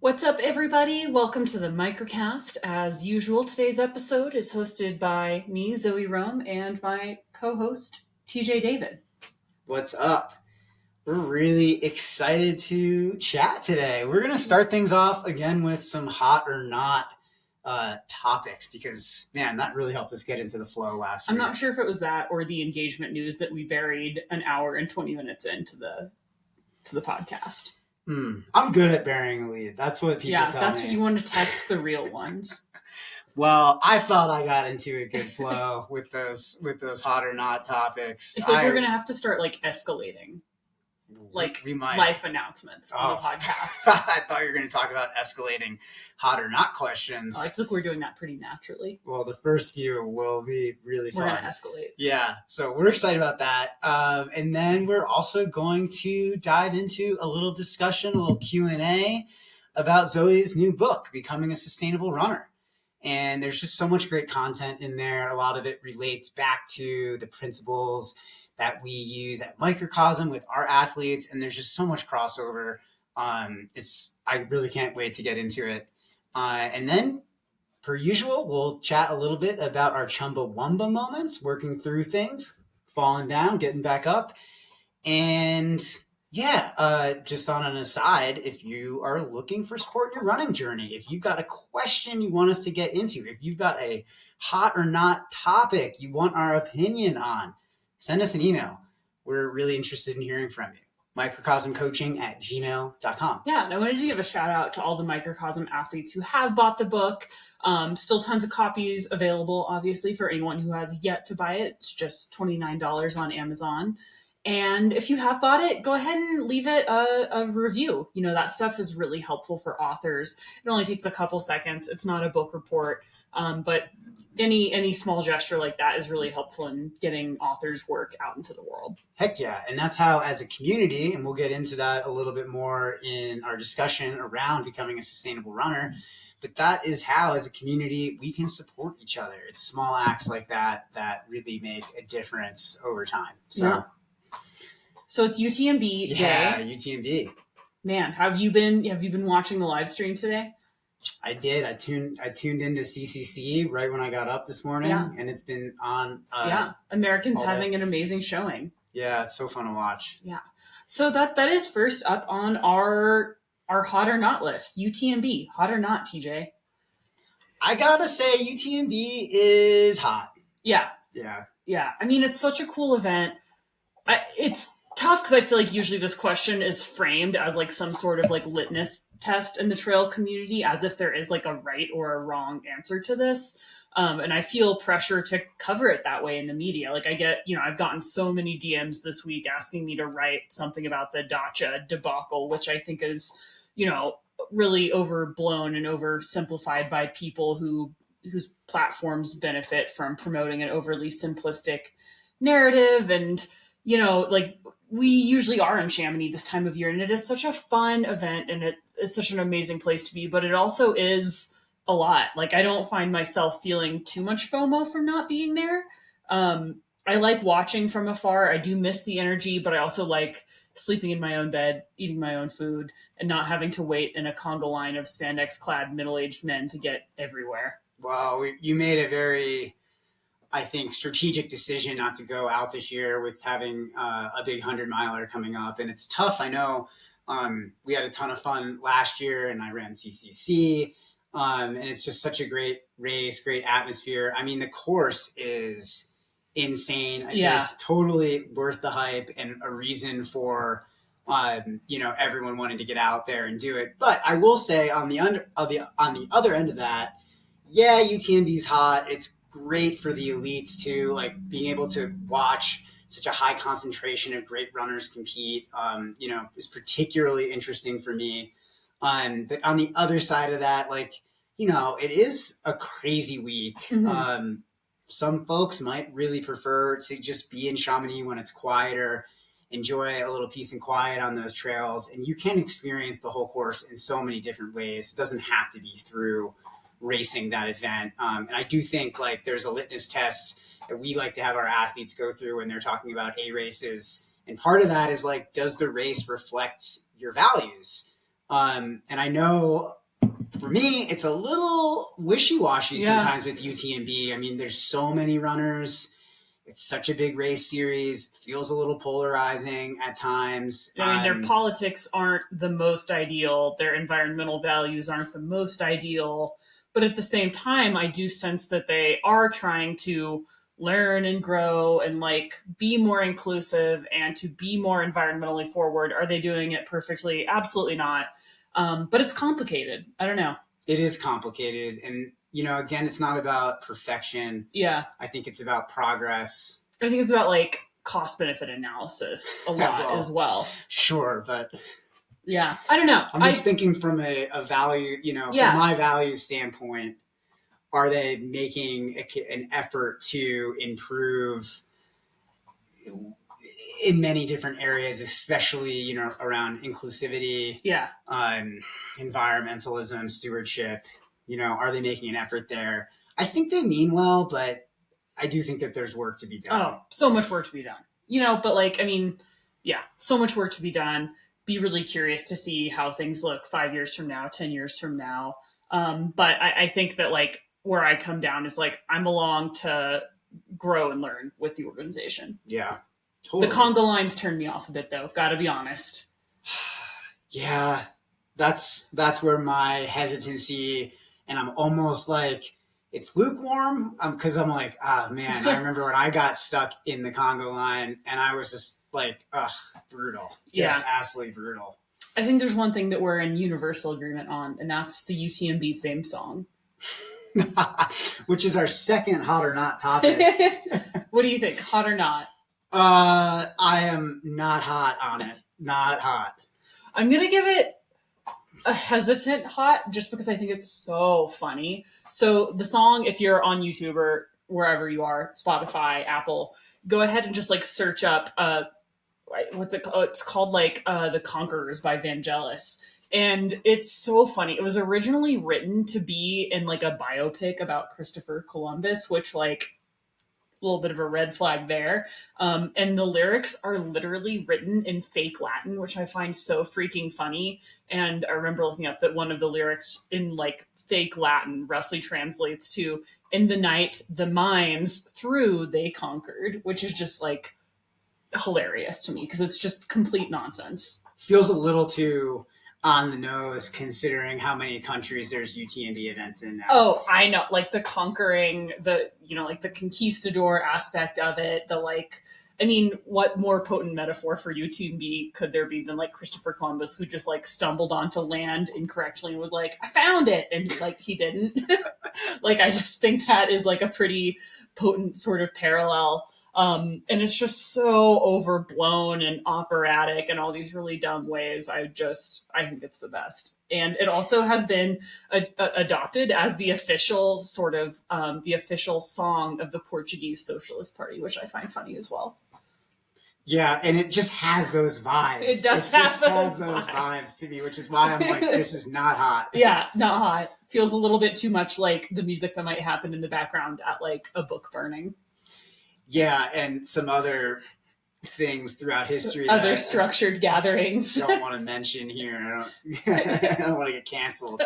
What's up, everybody? Welcome to the Microcast. As usual, today's episode is hosted by me, Zoe Rome, and my co-host, TJ David. What's up? We're really excited to chat today. We're going to start things off again with some hot or not topics because, man, that really helped us get into the flow last week. I'm not sure if it was that or the engagement news that we buried an hour and 20 minutes into the podcast. I'm good at burying a lead. That's what people tell me. Yeah, that's what you want to test the real ones. Well, I thought I got into a good flow with those hot or not topics. I feel like we're going to have to start escalating. We might. Life announcements on the podcast. I thought you were going to talk about escalating hot or not questions. I feel like we're doing that pretty naturally. Well, the first few will be really fun. We're going to escalate. Yeah, so we're excited about that. And then we're also going to dive into a little discussion, a little Q&A about Zoe's new book, Becoming a Sustainable Runner. And there's just so much great content in there. A lot of it relates back to the principles that we use at Microcosm with our athletes, and there's just so much crossover. I really can't wait to get into it. And then, per usual, we'll chat a little bit about our Chumbawamba moments, working through things, falling down, getting back up. And just on an aside, if you are looking for support in your running journey, if you've got a question you want us to get into, if you've got a hot or not topic you want our opinion on, send us an email. We're really interested in hearing from you. microcosmcoaching@gmail.com. Yeah, and I wanted to give a shout out to all the Microcosm athletes who have bought the book. Still tons of copies available, obviously, for anyone who has yet to buy it. It's just $29 on Amazon. And if you have bought it, go ahead and leave it a review. You know, that stuff is really helpful for authors. It only takes a couple seconds. It's not a book report, but any small gesture like that is really helpful in getting authors' work out into the world. Heck yeah. And that's how, as a community, and we'll get into that a little bit more in our discussion around becoming a sustainable runner, but that is how, as a community, we can support each other. It's small acts like that that really make a difference over time. So it's UTMB day. Yeah, UTMB. Man, have you been watching the live stream today? I did. I tuned into CCC right when I got up this morning, and it's been on. Americans having an amazing showing. Yeah, it's so fun to watch. Yeah, so that is first up on our hot or not list. UTMB, hot or not, TJ? I gotta say, UTMB is hot. Yeah. I mean, it's such a cool event. It's tough because I feel like usually this question is framed as some sort of litmus test in the trail community, as if there is a right or a wrong answer to this. And I feel pressure to cover it that way in the media. I get, I've gotten so many DMs this week asking me to write something about the Dacha debacle, which I think is, really overblown and oversimplified by people whose platforms benefit from promoting an overly simplistic narrative. And, we usually are in Chamonix this time of year, and it is such a fun event, and it is such an amazing place to be, but it also is a lot. I don't find myself feeling too much FOMO from not being there. I like watching from afar. I do miss the energy, but I also like sleeping in my own bed, eating my own food, and not having to wait in a conga line of spandex-clad middle-aged men to get everywhere. Wow, you made a very, I think, strategic decision not to go out this year with having a big 100-miler coming up. And it's tough. I know we had a ton of fun last year, and I ran CCC. And it's just such a great race, great atmosphere. I mean, the course is insane. Yeah. It's totally worth the hype and a reason for, everyone wanting to get out there and do it. But I will say on the other end of that, UTMB's hot. It's great for the elites too, being able to watch such a high concentration of great runners compete, is particularly interesting for me. But on the other side of that, it is a crazy week. Mm-hmm. Some folks might really prefer to just be in Chamonix when it's quieter, enjoy a little peace and quiet on those trails. And you can experience the whole course in so many different ways. It doesn't have to be through racing that event. And I do think there's a litmus test that we like to have our athletes go through when they're talking about A races. And part of that is does the race reflect your values? And I know for me, it's a little wishy-washy sometimes with UTMB. I mean, there's so many runners. It's such a big race series. Feels a little polarizing at times. I mean, their politics aren't the most ideal. Their environmental values aren't the most ideal. But at the same time, I do sense that they are trying to learn and grow and like be more inclusive and to be more environmentally forward. Are they doing it perfectly? Absolutely not. But it's complicated. I don't know. It is complicated. And, again, it's not about perfection. Yeah. I think it's about progress. I think it's about like cost benefit analysis a lot as well. Sure, but yeah, I don't know. I'm just thinking from a value, from my value standpoint, are they making an effort to improve in many different areas, especially, around inclusivity, environmentalism, stewardship, are they making an effort there? I think they mean well, but I do think that there's work to be done. Oh, so much work to be done, but like, I mean, so much work to be done. Be really curious to see how things look 5 years from now, 10 years from now. But I think that like where I come down is like, I'm along to grow and learn with the organization. Yeah. Totally. The Congo lines turned me off a bit though. Gotta be honest. Yeah. That's where my hesitancy, and I'm almost like, it's lukewarm because I'm like, man, I remember when I got stuck in the Congo line and I was just like, brutal. Just absolutely brutal. I think there's one thing that we're in universal agreement on, and that's the UTMB theme song. Which is our second hot or not topic. What do you think? Hot or not? I am not hot on it. Not hot. I'm going to give it a hesitant hot just because I think it's so funny. So the song, if you're on YouTube or wherever you are, Spotify, Apple, go ahead and just like search up, what's it called? It's called like The Conquerors by Vangelis. And it's so funny. It was originally written to be in like a biopic about Christopher Columbus, which like a little bit of a red flag there. And the lyrics are literally written in fake Latin, which I find so freaking funny. And I remember looking up that one of the lyrics in like fake Latin roughly translates to, "In the night, the mines through they conquered," which is just like hilarious to me because it's just complete nonsense. Feels a little too on the nose considering how many countries there's UTMB events in now. Oh, I know. Like the conquering, like the conquistador aspect of it, what more potent metaphor for UTMB could there be than like Christopher Columbus, who just like stumbled onto land incorrectly and was like, "I found it," and like he didn't. Like I just think that is like a pretty potent sort of parallel. And it's just so overblown and operatic in all these really dumb ways. I think it's the best. And it also has been adopted as the official sort of, the official song of the Portuguese Socialist Party, which I find funny as well. Yeah, and it just has those vibes. It just has those vibes to me, which is why I'm like, this is not hot. Yeah, not hot. Feels a little bit too much like the music that might happen in the background at like a book burning. Yeah, and some other things throughout history. Other structured gatherings. I don't want to mention here. I don't want to get canceled.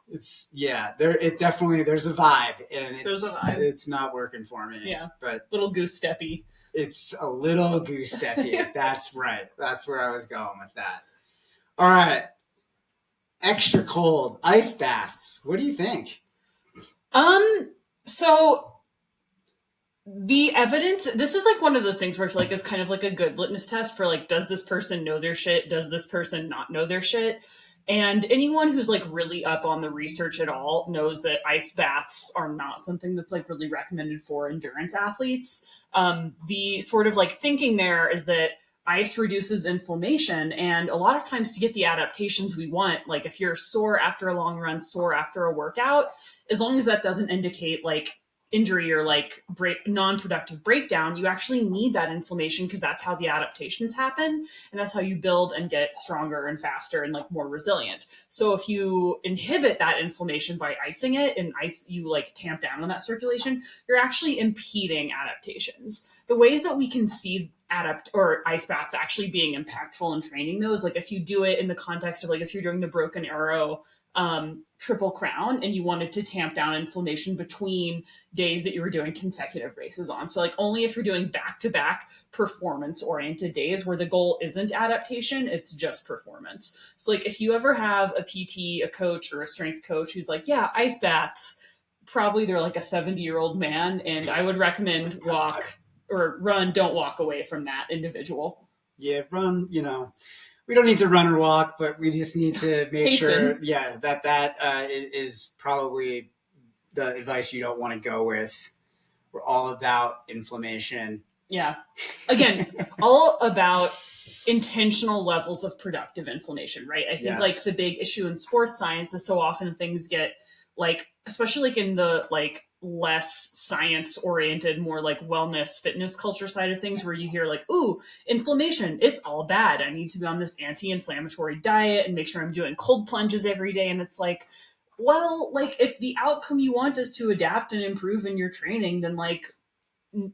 There's a vibe, and it's not working for me. Yeah, but little goose steppy. It's a little goose steppy. That's right. That's where I was going with that. All right, extra cold ice baths. What do you think? So the evidence, this is like one of those things where I feel like is kind of like a good litmus test for like, does this person know their shit? Does this person not know their shit? And anyone who's like really up on the research at all knows that ice baths are not something that's like really recommended for endurance athletes. The sort of like thinking there is that ice reduces inflammation, and a lot of times to get the adaptations we want, like if you're sore after a long run, sore after a workout, as long as that doesn't indicate like injury or like non-productive breakdown, you actually need that inflammation because that's how the adaptations happen, and that's how you build and get stronger and faster and like more resilient. So if you inhibit that inflammation by icing it, and you like tamp down on that circulation, you're actually impeding adaptations. The ways that we can see ice baths actually being impactful in training those. Like if you do it in the context of like if you're doing the Broken Arrow Triple Crown and you wanted to tamp down inflammation between days that you were doing consecutive races on. So like only if you're doing back-to-back performance oriented days where the goal isn't adaptation, it's just performance. So like if you ever have a PT, a coach, or a strength coach who's like, yeah, ice baths, probably they're like a 70-year-old man, and I would recommend walk or run, don't walk away from that individual. Yeah, run, we don't need to run or walk, but we just need to make sure, that is probably the advice you don't want to go with. We're all about inflammation. Yeah. Again, all about intentional levels of productive inflammation, right? I think like the big issue in sports science is so often things get like, especially like in the like less science oriented, more like wellness, fitness culture side of things, where you hear like, ooh, inflammation, it's all bad. I need to be on this anti-inflammatory diet and make sure I'm doing cold plunges every day. And it's like, well, like if the outcome you want is to adapt and improve in your training, then like,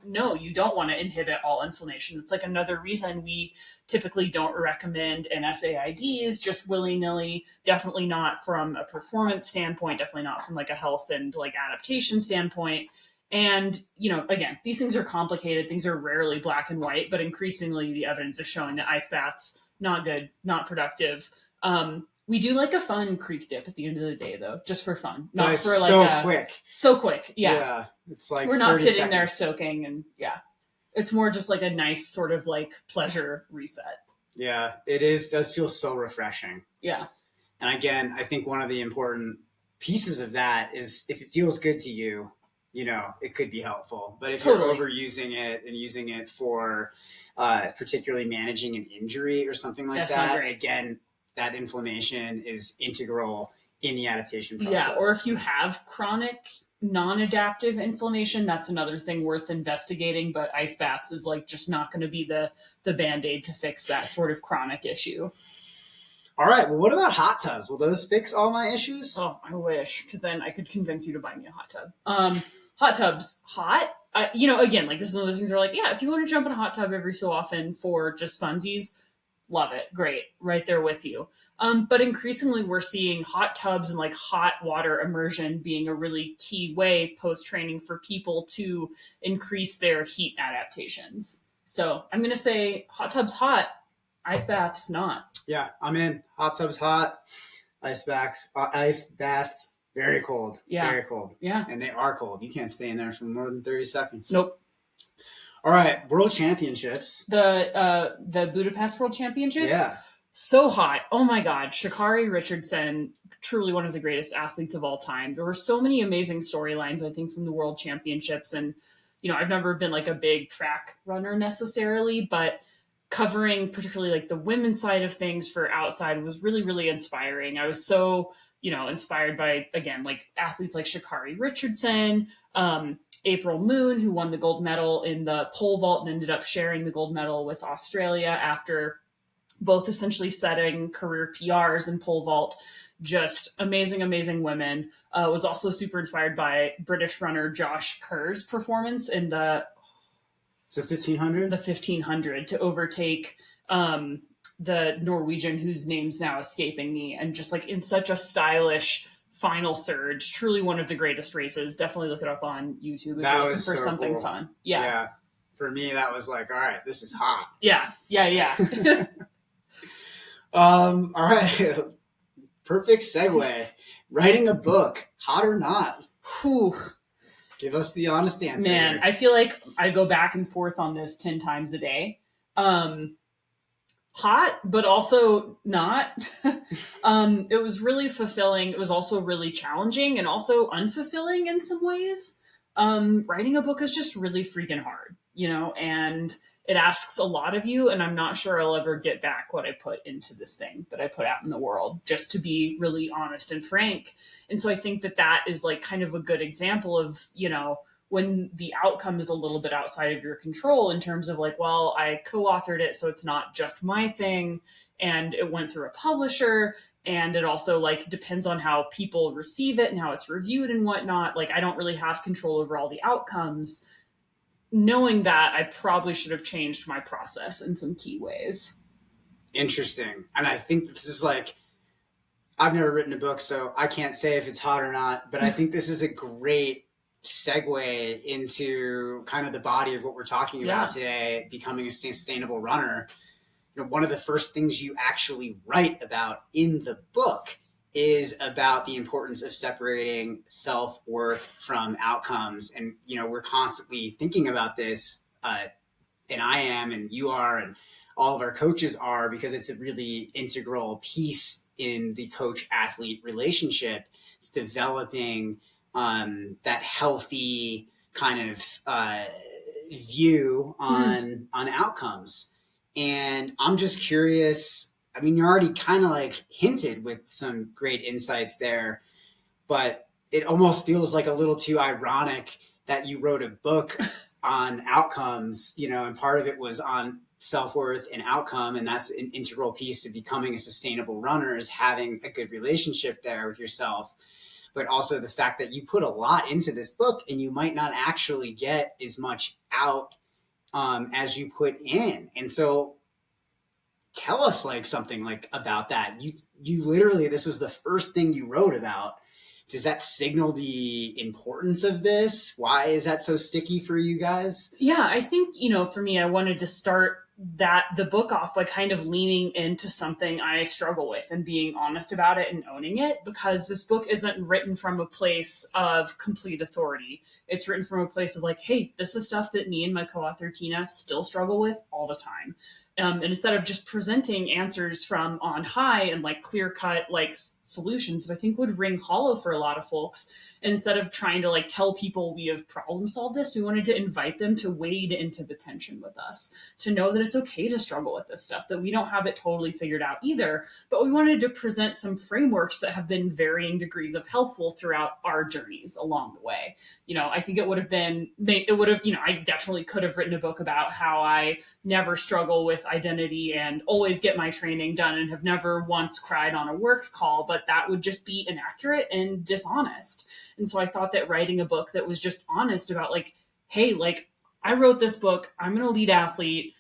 no, you don't want to inhibit all inflammation. It's like another reason we typically don't recommend NSAIDs just willy-nilly, definitely not from a performance standpoint, definitely not from like a health and like adaptation standpoint. And, again, these things are complicated. Things are rarely black and white, but increasingly the evidence is showing that ice baths, not good, not productive. We do like a fun creek dip at the end of the day, though, just for fun. Not for like quick. So quick, yeah. It's like we're not sitting there seconds. soaking, and it's more just like a nice sort of like pleasure reset. Yeah, it does feel so refreshing. Yeah. And again, I think one of the important pieces of that is if it feels good to you, it could be helpful. But if you're overusing it and using it for particularly managing an injury or something like that, again, that inflammation is integral in the adaptation process. Yeah, or if you have chronic non-adaptive inflammation, that's another thing worth investigating. But ice baths is like just not going to be the Band-Aid to fix that sort of chronic issue. All right. Well, what about hot tubs? Will those fix all my issues? Oh, I wish, because then I could convince you to buy me a hot tub. Hot tubs, hot. Again, like this is one of the things where like, yeah, if you want to jump in a hot tub every so often for just funsies, love it. Great. Right there with you. But increasingly we're seeing hot tubs and like hot water immersion being a really key way post-training for people to increase their heat adaptations. So I'm going to say hot tubs hot, ice baths not. Yeah, I'm in. Hot tubs hot, ice baths very cold. Yeah. Very cold. Yeah. And they are cold. You can't stay in there for more than 30 seconds. Nope. All right, World Championships. The Budapest World Championships? Yeah. So hot. Oh my God. Sha'Carri Richardson, truly one of the greatest athletes of all time. There were so many amazing storylines, I think, from the World Championships. And, I've never been like a big track runner necessarily, but covering particularly like the women's side of things for outside was really, really inspiring. I was so, inspired by, again, like athletes like Sha'Carri Richardson, April Moon, who won the gold medal in the pole vault and ended up sharing the gold medal with Australia after both essentially setting career PRs in pole vault. Just amazing, amazing women. Was also super inspired by British runner Josh Kerr's performance in the 1500? The 1500 to overtake the Norwegian, whose name's now escaping me, and just like in such a stylish final surge. Truly one of the greatest races. Definitely look it up on YouTube if you're looking for something cool. Fun. Yeah. For me, that was like, all right, this is hot. Yeah. All right. Perfect segue. Writing a book, hot or not? Whew. Give us the honest answer. Man, here. I feel like I go back and forth on this 10 times a day. Hot, but also not. It was really fulfilling. It was also really challenging and also unfulfilling in some ways. Writing a book is just really freaking hard, and it asks a lot of you, and I'm not sure I'll ever get back what I put into this thing that I put out in the world, just to be really honest and frank. And so I think that is like kind of a good example of, when the outcome is a little bit outside of your control in terms of like, well, I co-authored it, so it's not just my thing, and it went through a publisher, and it also like depends on how people receive it and how it's reviewed and whatnot. Like I don't really have control over all the outcomes. knowing that, I probably should have changed my process in some key ways. Interesting. And I think this is like, I've never written a book, so I can't say if it's hot or not, but I think this is a great segue into kind of the body of what we're talking about today, becoming a sustainable runner. You know, one of the first things you actually write about in the book is about the importance of separating self-worth from outcomes. And, you know, we're constantly thinking about this, and I am, and you are, and all of our coaches are, because it's a really integral piece in the coach-athlete relationship. It's developing that healthy kind of view on outcomes. And I'm just curious. I mean, you already kind of like hinted with some great insights there, but it almost feels like a little too ironic that you wrote a book on outcomes, you know, and part of it was on self-worth and outcome. And that's an integral piece of becoming a sustainable runner, is having a good relationship there with yourself. But also the fact that you put a lot into this book and you might not actually get as much out as you put in. And so tell us like something like about that. You literally, this was the first thing you wrote about. Does that signal the importance of this? Why is that so sticky for you guys? Yeah, I think, you know, for me, I wanted to start the book off by kind of leaning into something I struggle with and being honest about it and owning it, because this book isn't written from a place of complete authority. It's written from a place of like, hey, this is stuff that me and my co-author Tina still struggle with all the time. And instead of just presenting answers from on high and like clear cut like solutions that I think would ring hollow for a lot of folks, instead of trying to like tell people we have problem solved this, we wanted to invite them to wade into the tension with us, to know that it's okay to struggle with this stuff, that we don't have it totally figured out either. But we wanted to present some frameworks that have been varying degrees of helpful throughout our journeys along the way. You know, I think it would have, you know, I definitely could have written a book about how I never struggle with identity and always get my training done and have never once cried on a work call, but that would just be inaccurate and dishonest. And so I thought that writing a book that was just honest about like, hey, like I wrote this book, I'm an elite athlete.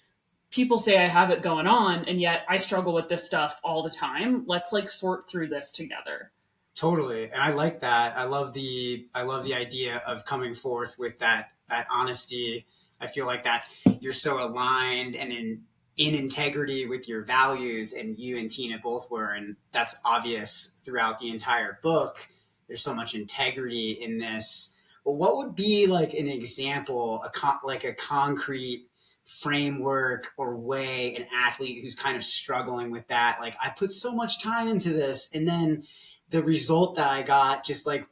People say I have it going on, and yet I struggle with this stuff all the time. Let's like sort through this together. Totally. And I like that. I love the idea of coming forth with that honesty. I feel like that you're so aligned and in integrity with your values, and you and Tina both were, and that's obvious throughout the entire book. There's so much integrity in this. But what would be like an example, like a concrete framework or way an athlete who's kind of struggling with that? Like, I put so much time into this, and then the result that I got just like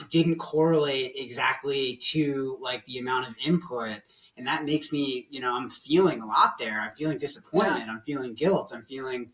didn't correlate exactly to like the amount of input. And that makes me, you know, I'm feeling a lot there. I'm feeling disappointment. Yeah. I'm feeling guilt. I'm feeling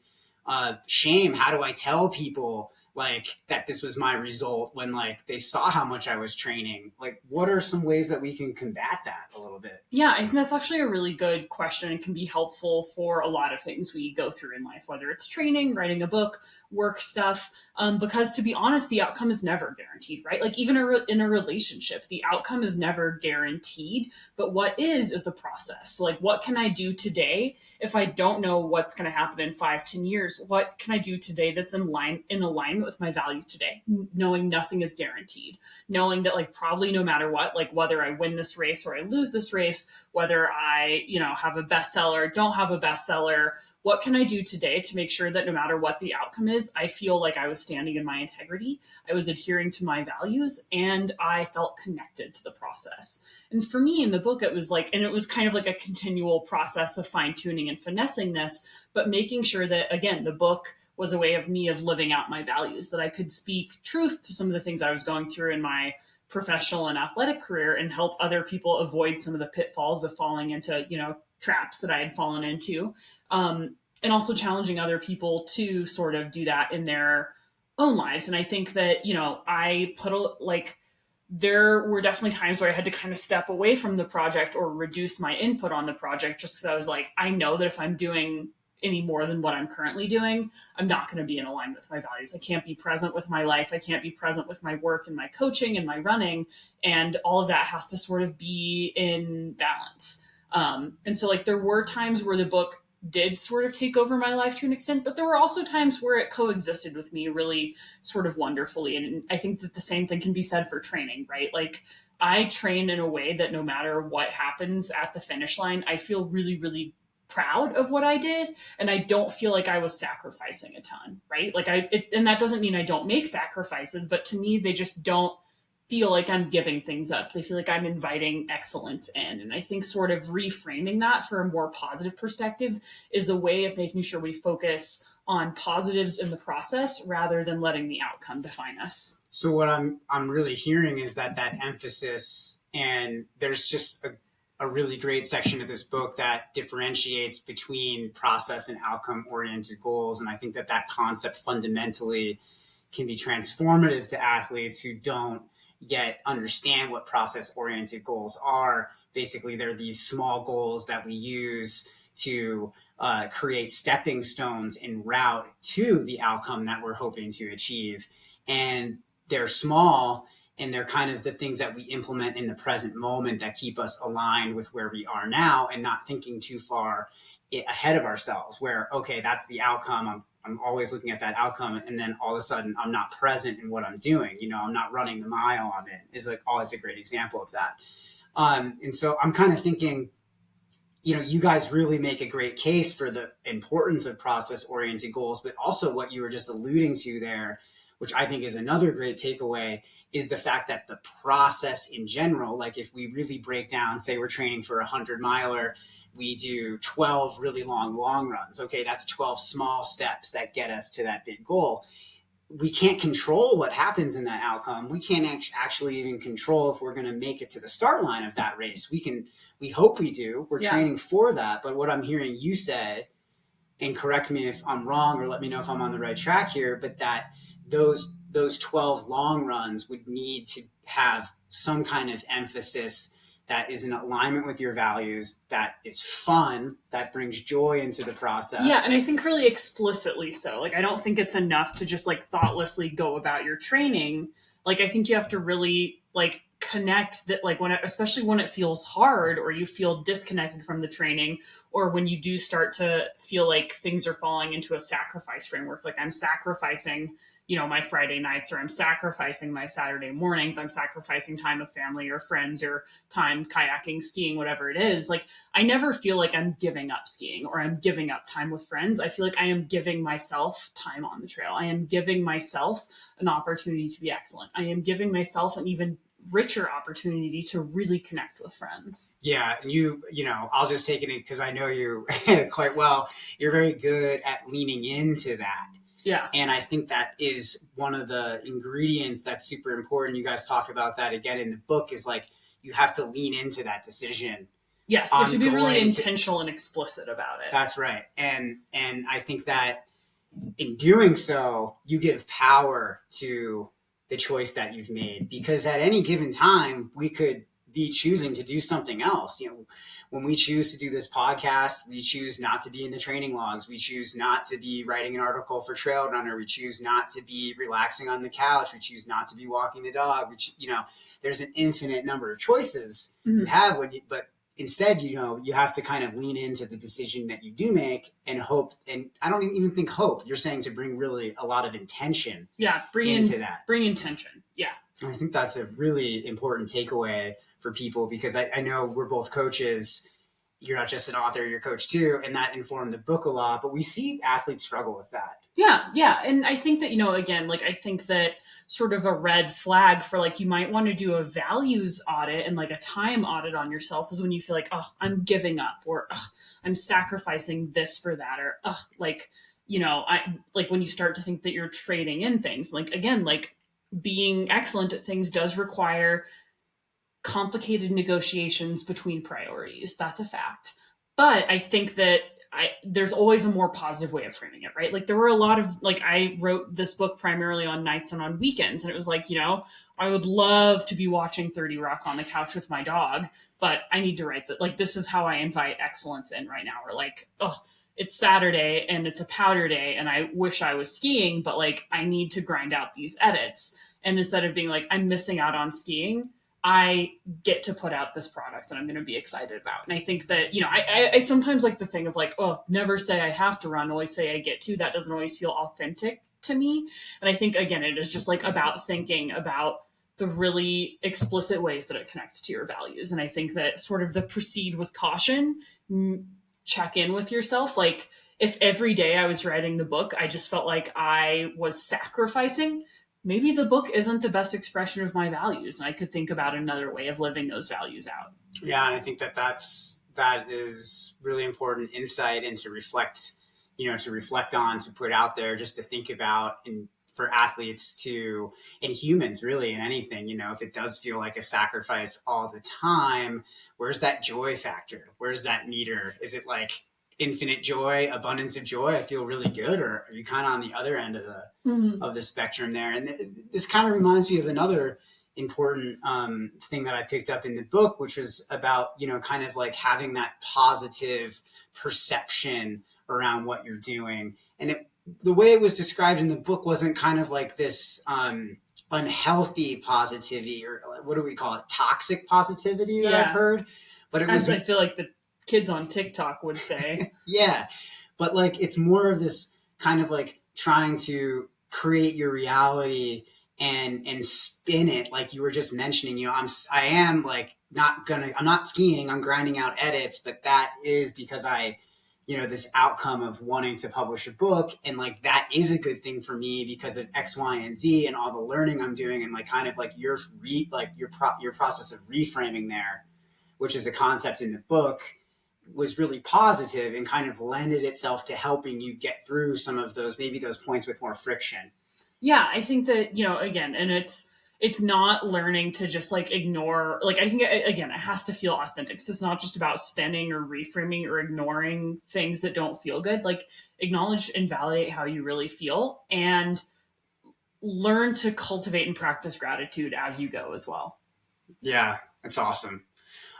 shame. How do I tell people like that this was my result when like they saw how much I was training? Like, what are some ways that we can combat that a little bit? Yeah, I think that's actually a really good question and can be helpful for a lot of things we go through in life, whether it's training, writing a book, work stuff, because to be honest, the outcome is never guaranteed, right? Like even in a relationship, the outcome is never guaranteed, but what is the process. So like, what can I do today if I don't know what's going to happen in 5-10 years? What can I do today that's in alignment with my values today? Knowing nothing is guaranteed, knowing that like probably no matter what, like whether I win this race or I lose this race, whether I, you know, have a bestseller, don't have a bestseller, what can I do today to make sure that no matter what the outcome is, I feel like I was standing in my integrity, I was adhering to my values, and I felt connected to the process. And for me in the book, it was like, and it was kind of like a continual process of fine tuning and finessing this, but making sure that, again, the book was a way of me of living out my values, that I could speak truth to some of the things I was going through in my professional and athletic career and help other people avoid some of the pitfalls of falling into, you know, traps that I had fallen into. And also challenging other people to sort of do that in their own lives. And I think that, you know, there were definitely times where I had to kind of step away from the project or reduce my input on the project just because I was like, I know that if I'm doing any more than what I'm currently doing, I'm not going to be in alignment with my values. I can't be present with my life. I can't be present with my work and my coaching and my running. And all of that has to sort of be in balance. And so like there were times where the book did sort of take over my life to an extent, but there were also times where it coexisted with me really sort of wonderfully. And I think that the same thing can be said for training, right? Like I train in a way that no matter what happens at the finish line, I feel really, really proud of what I did. And I don't feel like I was sacrificing a ton, right? Like and that doesn't mean I don't make sacrifices, but to me, they just don't feel like I'm giving things up. They feel like I'm inviting excellence in. And I think sort of reframing that for a more positive perspective is a way of making sure we focus on positives in the process rather than letting the outcome define us. So what I'm really hearing is that emphasis, and there's just a really great section of this book that differentiates between process and outcome oriented goals. And I think that concept fundamentally can be transformative to athletes who don't yet understand what process-oriented goals are. Basically, they're these small goals that we use to create stepping stones en route to the outcome that we're hoping to achieve. And they're small, and they're kind of the things that we implement in the present moment that keep us aligned with where we are now and not thinking too far ahead of ourselves, where, okay, that's the outcome. I'm always looking at that outcome, and then all of a sudden I'm not present in what I'm doing. I'm not running the mile I'm in. Is like always a great example of that. And so I'm kind of thinking, you guys really make a great case for the importance of process-oriented goals, but also what you were just alluding to there, which I think is another great takeaway, is the fact that the process in general, like if we really break down, say we're training for a 100-miler, we do 12 really long runs. Okay, that's 12 small steps that get us to that big goal. We can't control what happens in that outcome. We can't actually even control if we're going to make it to the start line of that race. We hope we do. We're training for that. But what I'm hearing you say, and correct me if I'm wrong or let me know if I'm on the right track here, but that those 12 long runs would need to have some kind of emphasis that is in alignment with your values, that is fun, that brings joy into the process. Yeah, and I think really explicitly so. Like, I don't think it's enough to just, like, thoughtlessly go about your training. Like, I think you have to really, like, connect that, like, especially when it feels hard or you feel disconnected from the training, or when you do start to feel like things are falling into a sacrifice framework. Like, I'm sacrificing my Friday nights, or I'm sacrificing my Saturday mornings. I'm sacrificing time with family or friends, or time kayaking, skiing, whatever it is. Like, I never feel like I'm giving up skiing or I'm giving up time with friends. I feel like I am giving myself time on the trail. I am giving myself an opportunity to be excellent. I am giving myself an even richer opportunity to really connect with friends. Yeah. And I'll just take it because I know you quite well. You're very good at leaning into that. Yeah. And I think that is one of the ingredients that's super important. You guys talk about that again in the book, is like, you have to lean into that decision. Yes, you have to be really intentional and explicit about it. That's right. And I think that in doing so, you give power to the choice that you've made, because at any given time, we could be choosing to do something else. When we choose to do this podcast, we choose not to be in the training logs. We choose not to be writing an article for Trail Runner. We choose not to be relaxing on the couch. We choose not to be walking the dog. There's an infinite number of choices you have but instead, you have to kind of lean into the decision that you do make and hope. And I don't even think hope. You're saying to bring really a lot of intention. Yeah, bring intention. Yeah. I think that's a really important takeaway for people, because I know we're both coaches. You're not just an author, you're a coach too. And that informed the book a lot, but we see athletes struggle with that. Yeah. Yeah. And I think that, again, like, I think that sort of a red flag for, like, you might want to do a values audit and like a time audit on yourself is when you feel like, oh, I'm giving up, or I'm sacrificing this for that, or I like when you start to think that you're trading in things. Like, again, like, being excellent at things does require complicated negotiations between priorities. That's a fact. But I think that there's always a more positive way of framing it, right? Like, there were a lot of, like, I wrote this book primarily on nights and on weekends. And it was like, I would love to be watching 30 Rock on the couch with my dog, but I need to write that. Like, this is how I invite excellence in right now. Or like, it's Saturday and it's a powder day and I wish I was skiing, but like I need to grind out these edits. And instead of being like, I'm missing out on skiing, I get to put out this product that I'm going to be excited about. And I think that, I sometimes like the thing of like, oh, never say I have to run, always say I get to. That doesn't always feel authentic to me. And I think, again, it is just like about thinking about the really explicit ways that it connects to your values. And I think that sort of the proceed with caution, check in with yourself. Like if every day I was writing the book, I just felt like I was sacrificing, maybe the book isn't the best expression of my values, and I could think about another way of living those values out. Yeah, and I think that is really important insight and to reflect on, to put out there, just to think about, and for athletes to, and humans really, in anything, if it does feel like a sacrifice all the time, where's that joy factor? Where's that meter? Is it like infinite joy, abundance of joy? I feel really good, or are you kind of on the other end of the spectrum there? And this kind of reminds me of another important thing that I picked up in the book, which was about, kind of like having that positive perception around what you're doing. And the way it was described in the book wasn't kind of like this unhealthy positivity, or what do we call it? Toxic positivity that I've heard. But it was, I feel like the kids on TikTok would say. Yeah. But like, it's more of this kind of like trying to create your reality and spin it. Like you were just mentioning, I'm not skiing, I'm grinding out edits, but that is because this outcome of wanting to publish a book. And like, that is a good thing for me because of X, Y, and Z and all the learning I'm doing. And like, kind of like your process of reframing there, which is a concept in the book, was really positive and kind of lended itself to helping you get through some of those points with more friction. Yeah, I think that, again, and it's not learning to just like ignore, like, I think, again, it has to feel authentic. So it's not just about spinning or reframing or ignoring things that don't feel good. Like, acknowledge and validate how you really feel and learn to cultivate and practice gratitude as you go as well. Yeah, that's awesome.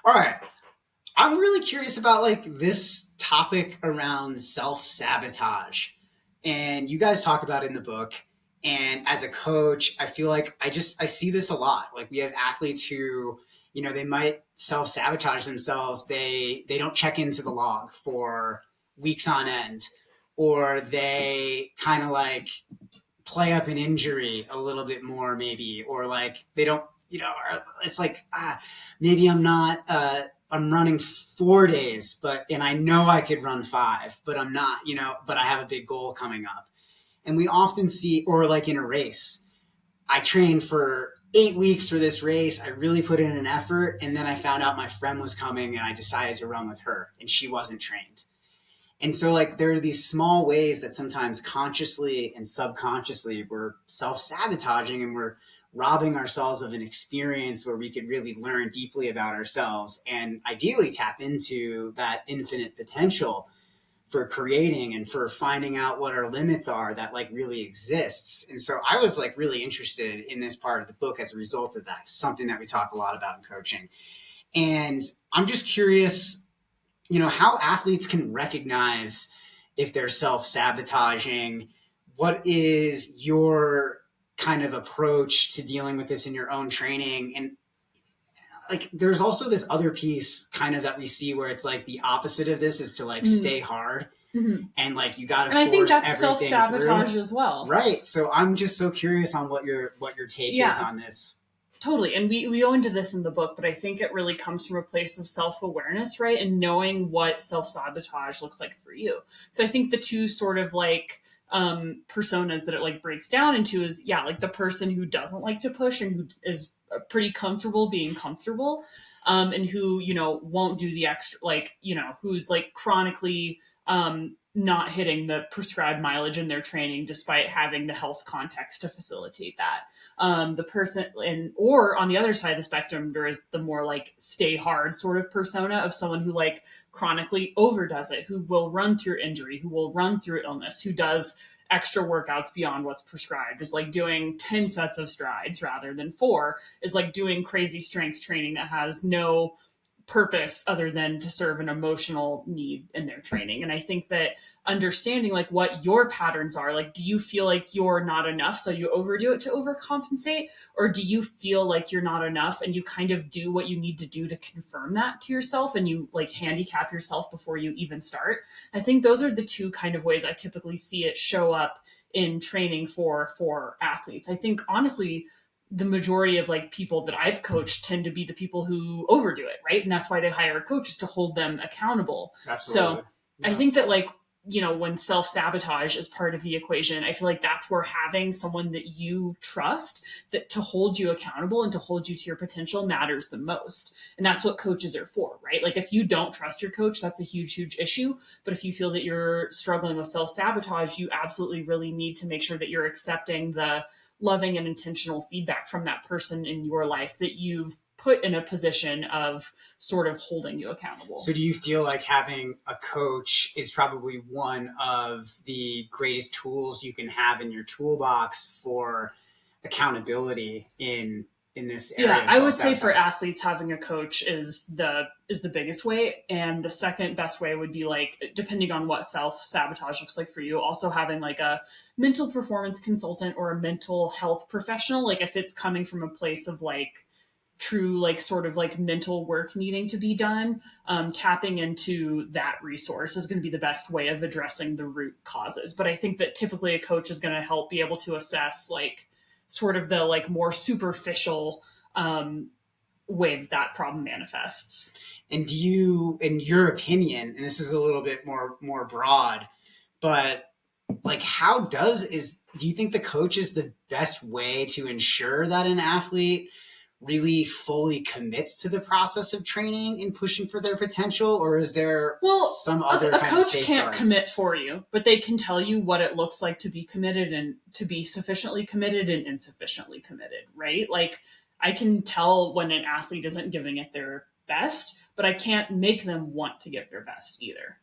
All right. I'm really curious about like this topic around self-sabotage. And you guys talk about it in the book. And as a coach, I feel like I see this a lot. Like we have athletes who, they might self-sabotage themselves. They don't check into the log for weeks on end, or they kind of like play up an injury a little bit more maybe, or like they don't, it's like, maybe I'm not, I'm running 4 days, and I know I could run 5, but I'm not, but I have a big goal coming up. And we often see, or like in a race, I trained for 8 weeks for this race. I really put in an effort. And then I found out my friend was coming and I decided to run with her and she wasn't trained. And so like, there are these small ways that sometimes consciously and subconsciously we're self-sabotaging and we're robbing ourselves of an experience where we could really learn deeply about ourselves and ideally tap into that infinite potential for creating and for finding out what our limits are that like really exists. And so I was like really interested in this part of the book as a result of that, something that we talk a lot about in coaching. And I'm just curious, how athletes can recognize if they're self-sabotaging. What is your kind of approach to dealing with this in your own training? And like, there's also this other piece kind of that we see where it's like the opposite of this is to like stay hard and like you got to force everything through. And I think that's self-sabotage as well. Right. So I'm just so curious on what your take is on this. Totally. And we go into this in the book, but I think it really comes from a place of self-awareness, right? And knowing what self-sabotage looks like for you. So I think the two sort of like personas that it like breaks down into is, like the person who doesn't like to push and who is pretty comfortable being comfortable, and who, won't do the extra, like, who's like chronically not hitting the prescribed mileage in their training despite having the health context to facilitate that. The person, or on the other side of the spectrum, there is the more like stay hard sort of persona of someone who like chronically overdoes it, who will run through injury, who will run through illness, who does extra workouts beyond what's prescribed, is like doing 10 sets of strides rather than 4, is like doing crazy strength training that has no purpose other than to serve an emotional need in their training. And I think that understanding like what your patterns are, like, do you feel like you're not enough, so you overdo it to overcompensate? Or do you feel like you're not enough and you kind of do what you need to do to confirm that to yourself, and you like handicap yourself before you even start? I think those are the two kind of ways I typically see it show up in training for athletes. I think honestly, the majority of like people that I've coached tend to be the people who overdo it, right? And that's why they hire a coach, is to hold them accountable. Absolutely. So I think that like, you know, when self-sabotage is part of the equation, I feel like that's where having someone that you trust that to hold you accountable and to hold you to your potential matters the most. And that's what coaches are for, right? Like if you don't trust your coach, that's a huge issue. But if you feel that you're struggling with self-sabotage, you absolutely really need to make sure that you're accepting the loving and intentional feedback from that person in your life that you've put in a position of sort of holding you accountable. So do you feel like having a coach is probably one of the greatest tools you can have in your toolbox for accountability in this area? Yeah, I would say for athletes, having a coach is the biggest way. And the second best way would be like, depending on what self-sabotage looks like for you, also having like a mental performance consultant or a mental health professional. Like if it's coming from a place of like true like sort of like mental work needing to be done, tapping into that resource is going to be the best way of addressing the root causes. But I think that typically a coach is going to help be able to assess like sort of the like more superficial way that problem manifests. And do you, in your opinion, and this is a little bit more broad, but like do you think the coach is the best way to ensure that an athlete really fully commits to the process of training and pushing for their potential? Or is there some other a kind coach of safeguards? Can't commit for you, but they can tell you what it looks like to be committed and to be sufficiently committed and insufficiently committed, right? Like I can tell when an athlete isn't giving it their best, but I can't make them want to give their best either.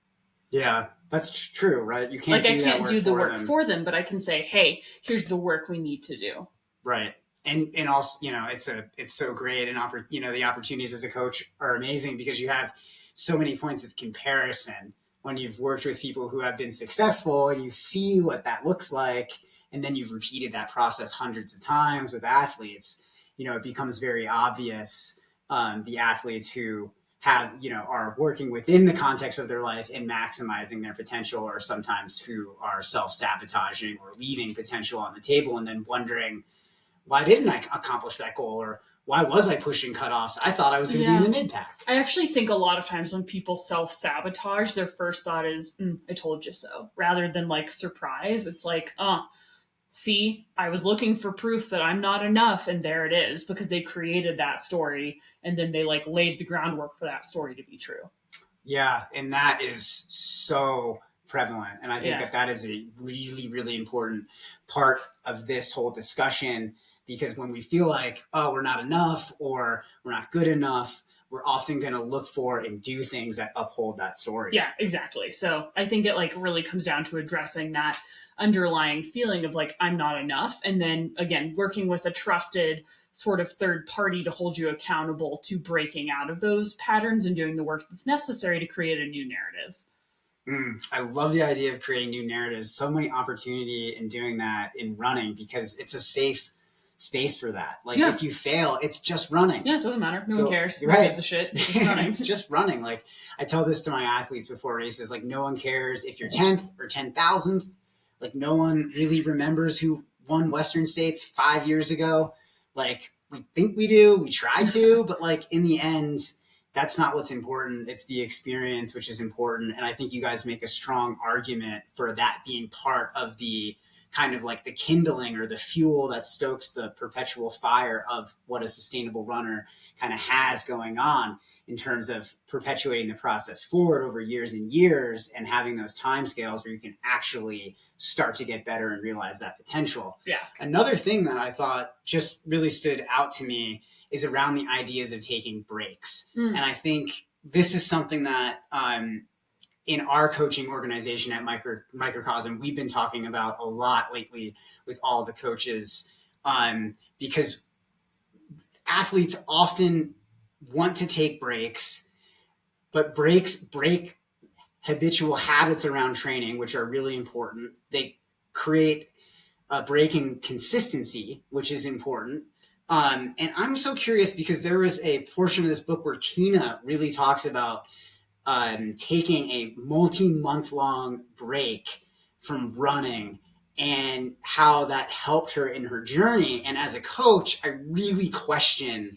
Yeah, that's true, right? You can't like I can't do the work for them, but I can say, hey, here's the work we need to do. Right. And also, you know, it's so great. And, you know, the opportunities as a coach are amazing because you have so many points of comparison when you've worked with people who have been successful and you see what that looks like. And then you've repeated that process hundreds of times with athletes. You know, it becomes very obvious, the athletes who have, you know, are working within the context of their life and maximizing their potential, or sometimes who are self-sabotaging or leaving potential on the table and then wondering, why didn't I accomplish that goal? Or why was I pushing cutoffs? I thought I was going to be in the mid-pack. I actually think a lot of times when people self-sabotage, their first thought is, I told you so. Rather than like surprise, it's like, see, I was looking for proof that I'm not enough. And there it is, because they created that story and then they like laid the groundwork for that story to be true. Yeah. And that is so prevalent. And I think that is a really, really important part of this whole discussion, because when we feel like, oh, we're not enough or we're not good enough, we're often going to look for and do things that uphold that story. Yeah, exactly. So I think it like really comes down to addressing that underlying feeling of like, I'm not enough. And then again, working with a trusted sort of third party to hold you accountable to breaking out of those patterns and doing the work that's necessary to create a new narrative. I love the idea of creating new narratives. So many opportunity in doing that in running, because it's a safe space for that. Like if you fail, it's just running. Yeah, it doesn't matter. No one cares. Right. No one gives a shit. It's just running. It's just running. Like I tell this to my athletes before races, like no one cares if you're 10th or 10,000th. Like no one really remembers who won Western States 5 years ago. Like we think we do, we try to, but like in the end, that's not what's important. It's the experience, which is important. And I think you guys make a strong argument for that being part of the kind of like the kindling or the fuel that stokes the perpetual fire of what a sustainable runner kind of has going on in terms of perpetuating the process forward over years and years and having those time scales where you can actually start to get better and realize that potential. Yeah. Another thing that I thought just really stood out to me is around the ideas of taking breaks. And I think this is something that in our coaching organization at Microcosm, we've been talking about a lot lately with all the coaches, because athletes often want to take breaks but breaks break habitual habits around training, which are really important. They create a breaking consistency, which is important. And I'm so curious because there was a portion of this book where Tina really talks about taking a multi-month long break from running and how that helped her in her journey. And as a coach, I really question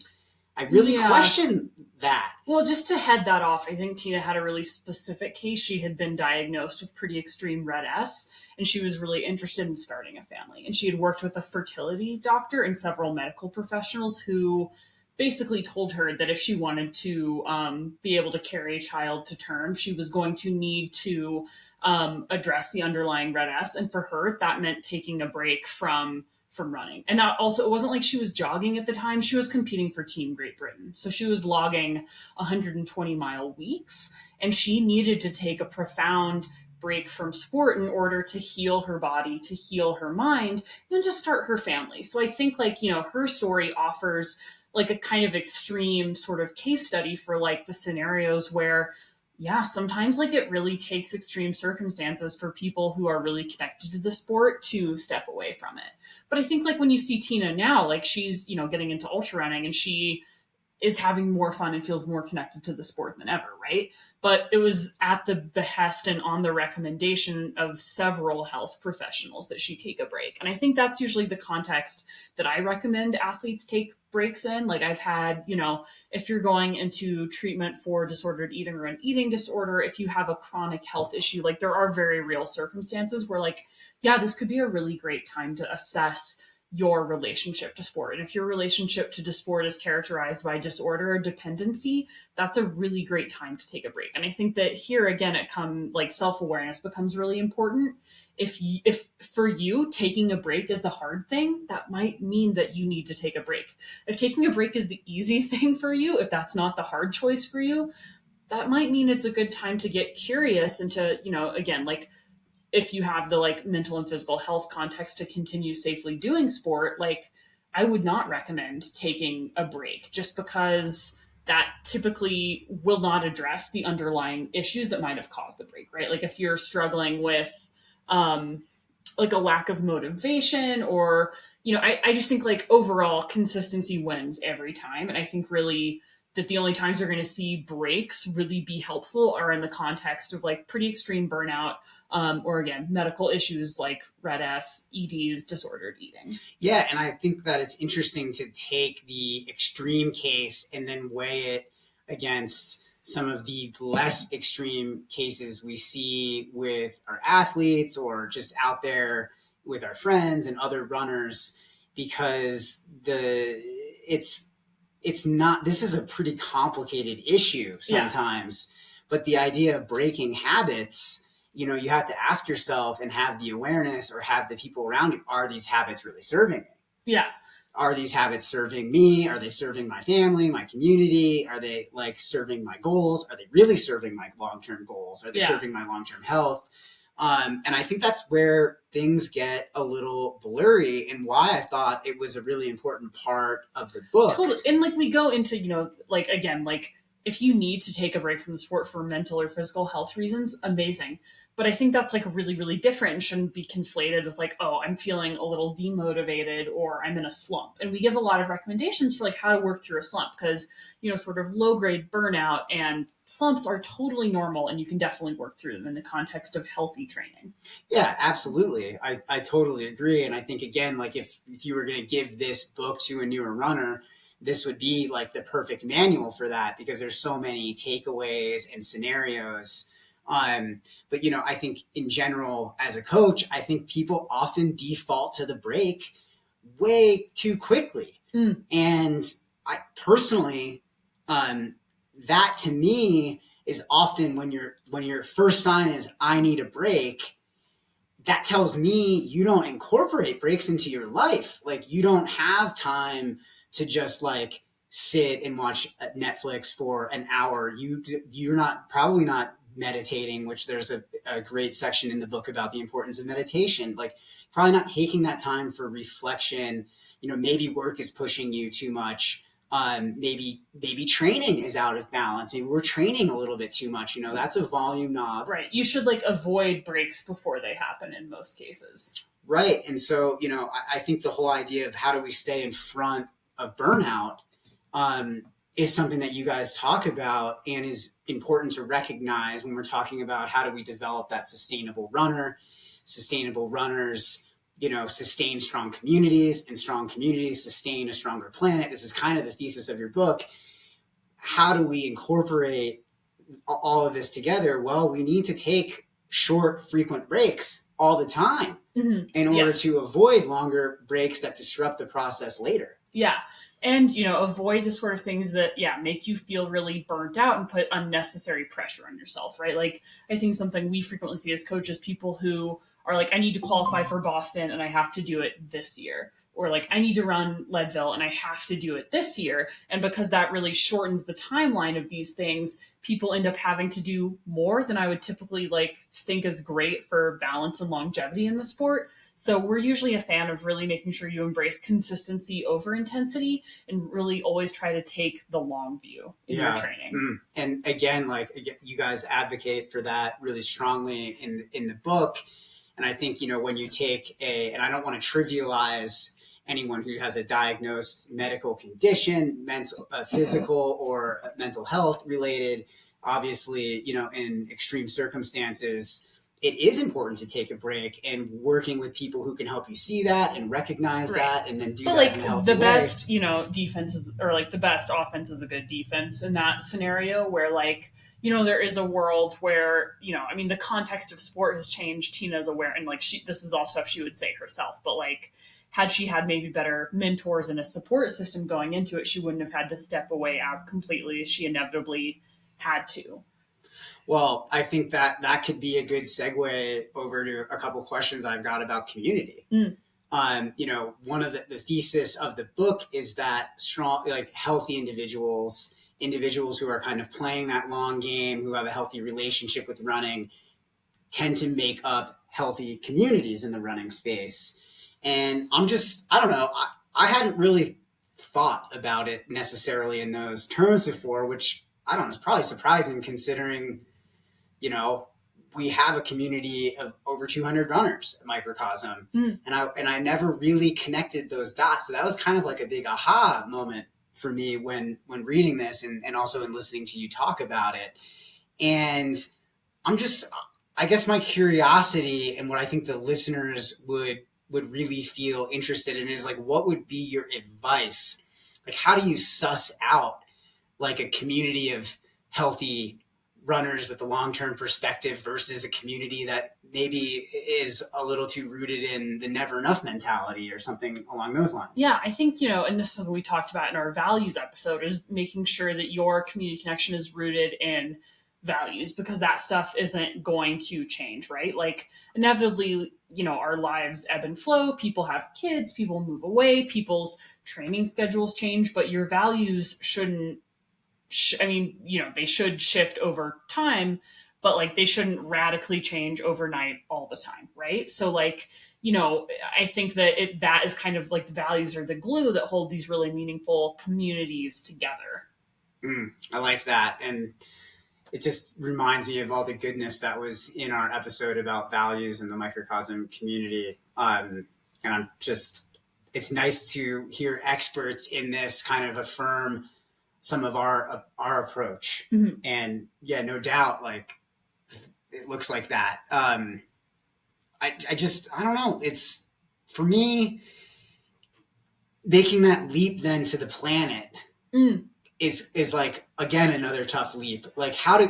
that. Well, just to head that off, I think Tina had a really specific case. She had been diagnosed with pretty extreme red S, and she was really interested in starting a family. And she had worked with a fertility doctor and several medical professionals who basically told her that if she wanted to be able to carry a child to term, she was going to need to address the underlying red S. And for her, that meant taking a break from running. And that also, it wasn't like she was jogging at the time. She was competing for Team Great Britain. So she was logging 120-mile weeks, and she needed to take a profound break from sport in order to heal her body, to heal her mind, and to start her family. So I think, like, you know, her story offers like a kind of extreme sort of case study for like the scenarios where, yeah, sometimes like it really takes extreme circumstances for people who are really connected to the sport to step away from it. But I think like when you see Tina now, like she's, you know, getting into ultra running and she is having more fun and feels more connected to the sport than ever, right? But it was at the behest and on the recommendation of several health professionals that she take a break. And I think that's usually the context that I recommend athletes take breaks in. Like I've had, you know, if you're going into treatment for disordered eating or an eating disorder, if you have a chronic health issue, like there are very real circumstances where like, yeah, this could be a really great time to assess your relationship to sport. And if your relationship to sport is characterized by disorder or dependency, that's a really great time to take a break. And I think that here again, like self-awareness becomes really important. If for you taking a break is the hard thing, that might mean that you need to take a break. If taking a break is the easy thing for you, if that's not the hard choice for you, that might mean it's a good time to get curious and to, you know, again, like if you have the like mental and physical health context to continue safely doing sport, like I would not recommend taking a break just because that typically will not address the underlying issues that might have caused the break, right? Like if you're struggling with like a lack of motivation or, you know, I just think like overall consistency wins every time. And I think really that the only times you're going to see breaks really be helpful are in the context of like pretty extreme burnout, or again, medical issues like red S, EDs, disordered eating. Yeah, and I think that it's interesting to take the extreme case and then weigh it against some of the less extreme cases we see with our athletes or just out there with our friends and other runners, because it's not, this is a pretty complicated issue sometimes, but the idea of breaking habits, you know, you have to ask yourself and have the awareness or have the people around you, are these habits really serving me? Yeah. Are these habits serving me? Are they serving my family, my community? Are they like serving my goals? Are they really serving my long-term goals? Are they serving my long-term health? And I think that's where things get a little blurry and why I thought it was a really important part of the book. Totally. And like we go into, you know, like again, like if you need to take a break from the sport for mental or physical health reasons, amazing. But I think that's like really, really different and shouldn't be conflated with like, oh, I'm feeling a little demotivated or I'm in a slump. And we give a lot of recommendations for like how to work through a slump because, you know, sort of low grade burnout and slumps are totally normal and you can definitely work through them in the context of healthy training. Yeah, absolutely. I totally agree. And I think, again, like if you were going to give this book to a newer runner, this would be like the perfect manual for that because there's so many takeaways and scenarios. But, you know, I think in general, as a coach, I think people often default to the break way too quickly. And I personally, that to me is often when your first sign is I need a break, that tells me you don't incorporate breaks into your life. Like you don't have time to just like sit and watch Netflix for an hour. You're probably not meditating, which there's a great section in the book about the importance of meditation. Like probably not taking that time for reflection. You know, maybe work is pushing you too much. Maybe training is out of balance. Maybe we're training a little bit too much. That's a volume knob. Right. You should like avoid breaks before they happen in most cases. Right. And so, I think the whole idea of how do we stay in front of burnout is something that you guys talk about and is important to recognize when we're talking about how do we develop that sustainable runner. Sustainable runners, sustain strong communities, and strong communities sustain a stronger planet. This is kind of the thesis of your book. How do we incorporate all of this together? Well, we need to take short, frequent breaks all the time in order to avoid longer breaks that disrupt the process later. Yeah. And, avoid the sort of things that, make you feel really burnt out and put unnecessary pressure on yourself, right? Like, I think something we frequently see as coaches, people who are like, I need to qualify for Boston and I have to do it this year. Or like, I need to run Leadville and I have to do it this year. And because that really shortens the timeline of these things, people end up having to do more than I would typically think is great for balance and longevity in the sport. So we're usually a fan of really making sure you embrace consistency over intensity and really always try to take the long view in your training. And again, you guys advocate for that really strongly in the book. And I think, when you take and I don't want to trivialize anyone who has a diagnosed medical condition, physical or mental health related, obviously, in extreme circumstances, it is important to take a break, and working with people who can help you see that and recognize that and then do that in a healthy way. Best, defense is, or the best offense is a good defense in that scenario where there is a world where, the context of sport has changed. Tina's aware, and this is all stuff she would say herself, but had she had maybe better mentors and a support system going into it, she wouldn't have had to step away as completely as she inevitably had to. Well, I think that could be a good segue over to a couple questions I've got about community. One of the thesis of the book is that strong, healthy individuals who are kind of playing that long game, who have a healthy relationship with running, tend to make up healthy communities in the running space. And I don't know, I hadn't really thought about it necessarily in those terms before, which I don't know, is probably surprising considering, we have a community of over 200 runners at Microcosm. And I never really connected those dots. So that was kind of like a big aha moment for me when reading this and also in listening to you talk about it. And I guess my curiosity and what I think the listeners would really feel interested in is what would be your advice? How do you suss out a community of healthy runners with a long-term perspective versus a community that maybe is a little too rooted in the never enough mentality or something along those lines? Yeah, I think, and this is something we talked about in our values episode, is making sure that your community connection is rooted in values, because that stuff isn't going to change, right? Inevitably, our lives ebb and flow. People have kids, people move away, people's training schedules change, but your values shouldn't, they should shift over time, but they shouldn't radically change overnight all the time, right? So I think that is kind of the values are the glue that hold these really meaningful communities together. I like that. And it just reminds me of all the goodness that was in our episode about values in the Microcosm community. And it's nice to hear experts in this kind of affirm some of our approach. And yeah, no doubt, it looks like that. I don't know. It's, for me, making that leap then to the planet is again another tough leap. How do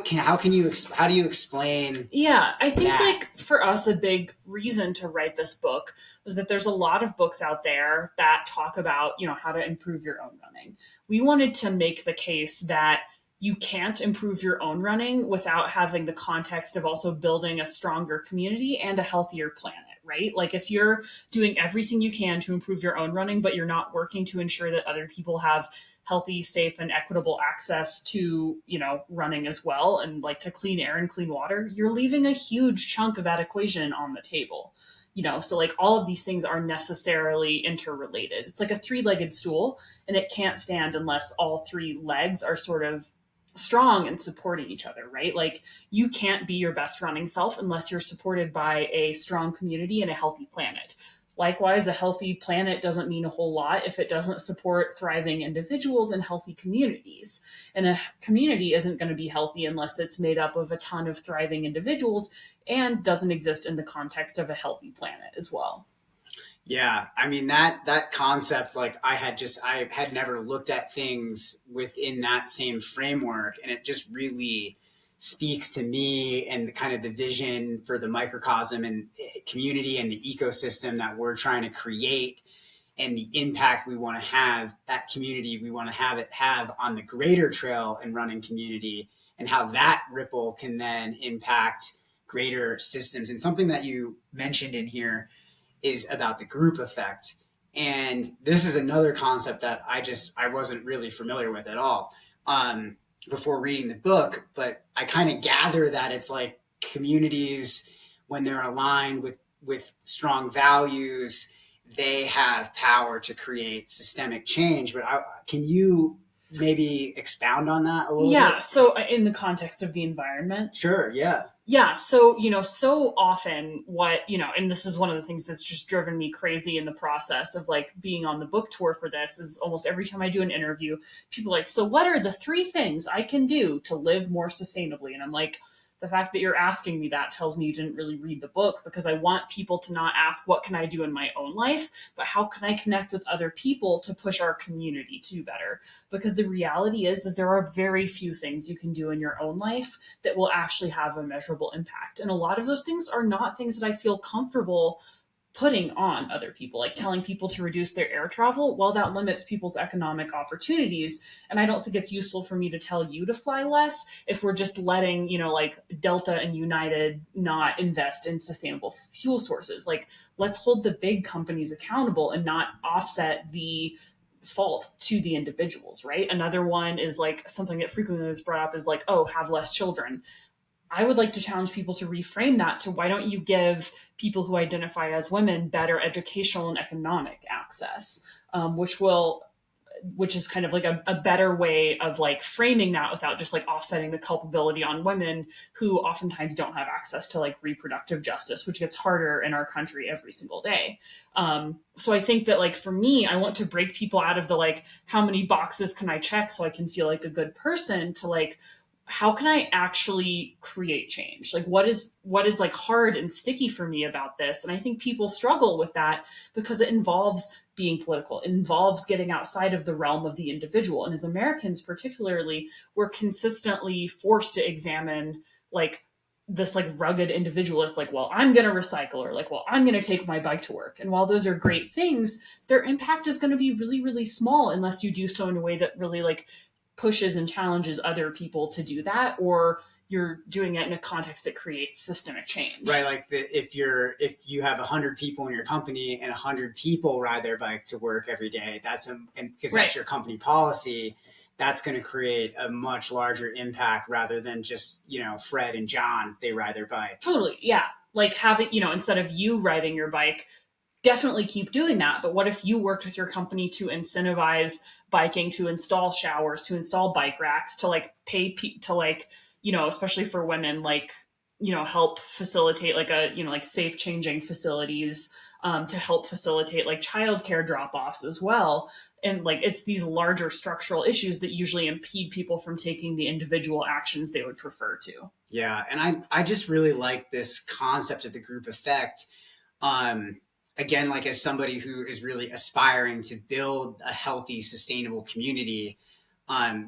you explain? Yeah, I think for us, a big reason to write this book was that there's a lot of books out there that talk about how to improve your own running. We wanted to make the case that you can't improve your own running without having the context of also building a stronger community and a healthier planet, right? If you're doing everything you can to improve your own running, but you're not working to ensure that other people have healthy, safe, and equitable access to, running as well, and to clean air and clean water, you're leaving a huge chunk of that equation on the table. So like all of these things are necessarily interrelated. It's like a three-legged stool, and it can't stand unless all three legs are sort of strong and supporting each other, right? Like you can't be your best running self unless you're supported by a strong community and a healthy planet. Likewise, a healthy planet doesn't mean a whole lot if it doesn't support thriving individuals and healthy communities. And a community isn't going to be healthy unless it's made up of a ton of thriving individuals and doesn't exist in the context of a healthy planet as well. Yeah, I mean that concept, like I had never looked at things within that same framework, and it just really speaks to me and the kind of the vision for the microcosm and community and the ecosystem that we're trying to create, and the impact we want to have, that community we want to have it have on the greater trail and running community, and how that ripple can then impact greater systems. And something that you mentioned in here is about the group effect. And this is another concept that I wasn't really familiar with at all before reading the book, but I kind of gather that it's like communities, when they're aligned with strong values, they have power to create systemic change. But can you maybe expound on that a little bit? Yeah. So in the context of the environment. Sure. Yeah. Yeah. So, so often and this is one of the things that's just driven me crazy in the process of like being on the book tour for this, is almost every time I do an interview, people are like, so what are the 3 things I can do to live more sustainably? And I'm like, the fact that you're asking me that tells me you didn't really read the book, because I want people to not ask, what can I do in my own life, but how can I connect with other people to push our community to better? Because the reality is there are very few things you can do in your own life that will actually have a measurable impact. And a lot of those things are not things that I feel comfortable putting on other people, like telling people to reduce their air travel. Well, that limits people's economic opportunities. And I don't think it's useful for me to tell you to fly less if we're just letting, like Delta and United not invest in sustainable fuel sources. Like, let's hold the big companies accountable and not offset the fault to the individuals, right? Another one is like something that frequently is brought up is like, oh, have less children. I would like to challenge people to reframe that to, why don't you give people who identify as women better educational and economic access, which is kind of like a better way of like framing that without just like offsetting the culpability on women who oftentimes don't have access to like reproductive justice, which gets harder in our country every single day. So I think that like for me, I want to break people out of the like, how many boxes can I check so I can feel like a good person, to like, how can I actually create change? Like what is like hard and sticky for me about this? And I think people struggle with that because it involves being political. It involves getting outside of the realm of the individual. And as Americans, particularly, we're consistently forced to examine like this like rugged individualist, like, well, I'm going to recycle, or like, well, I'm going to take my bike to work. And while those are great things, their impact is going to be really, really small unless you do so in a way that really like pushes and challenges other people to do that, or you're doing it in a context that creates systemic change. Right. Like if you have 100 people in your company and 100 people ride their bike to work every day, and because that's your company policy, that's going to create a much larger impact rather than just, Fred and John, they ride their bike. Totally. Yeah. Like having, instead of you riding your bike, definitely keep doing that. But what if you worked with your company to incentivize biking, to install showers, to install bike racks, to like pay to like, especially for women, like, help facilitate like like safe changing facilities, to help facilitate like childcare drop-offs as well. And like, it's these larger structural issues that usually impede people from taking the individual actions they would prefer to. Yeah. And I just really like this concept of the group effect. Again, like as somebody who is really aspiring to build a healthy, sustainable community,